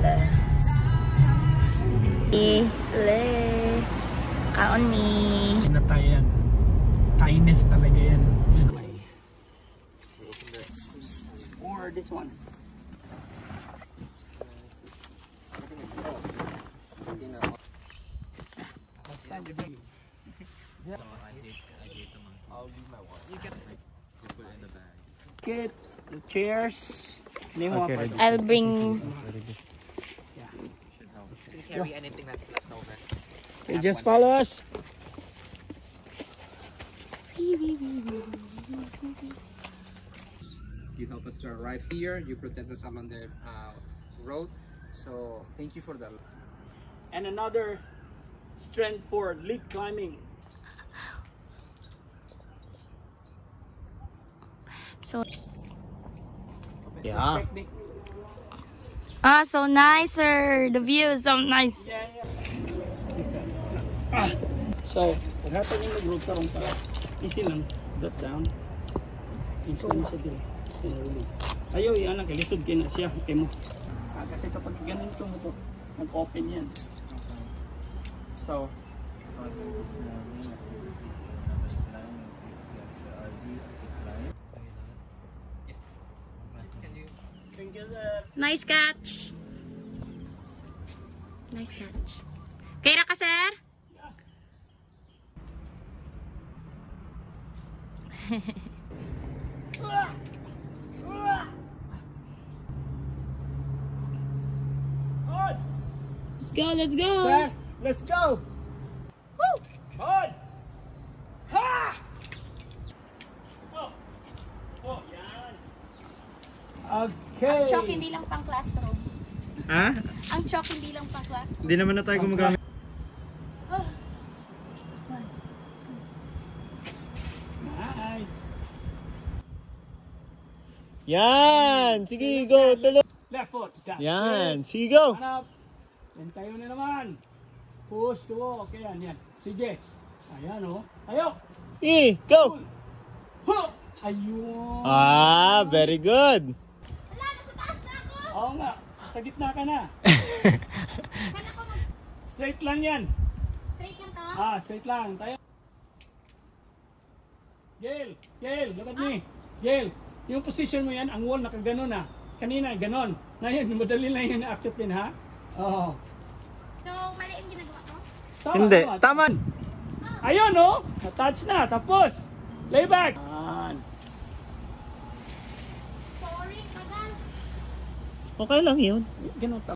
Le. Kaon me. Pinatayan. Kindness talaga yan. Or this one. Get the chairs. Okay, I'll bring. Carry anything that's left over. Okay, just follow us. You help us to arrive here. You protect us along the road. So thank you for that. And another strength for lead climbing. So. Yeah. Ah, so nice, sir. The view is so nice. Yeah, yeah. So, what happened in the group tarong pala? Easy lang. Drop down. Easy lang siya din. Ayaw, yan ang kalisod kayo na siya. Okay mo. Kasi kapag ganito mo to, nag-open yan. So, Nice catch. Nice catch. Okay na ka, sir? Let's go, let's go. sir, let's go. Woo! On! Ha! Oh! Oh, yan. Okay. Ang chalk hindi lang pang classroom. Ha? Ang chalk hindi lang pang classroom. Hindi naman na tayo gumagamit. Nice. Yan! Sige, go! Tuloy! Left foot. Yan! Sige, go! Hanap. Yan tayo na naman. Push to walk. Yan, yan. Sige. Ayan, oh. Ayok! Sige, go! Huh! Ayun. Ah, very good! Wala, nasa taas na ako. Oo nga. Sa gitna ka na. Saan ako Straight lang yan. straight lang to? Straight lang. Tayo. Gail! Gail! Look at me. Gail! Yung position mo yan, ang wall nakaganon na. Kanina, ganon. Ngayon, madali lang yun na-active ha? Oo. So, mali yung ginagawa ko? Tama, Hindi, tama! Ayun, oh! Na-touch na. Tapos, lay back. Yan. Sorry, tagal. Okay lang yun. Ganun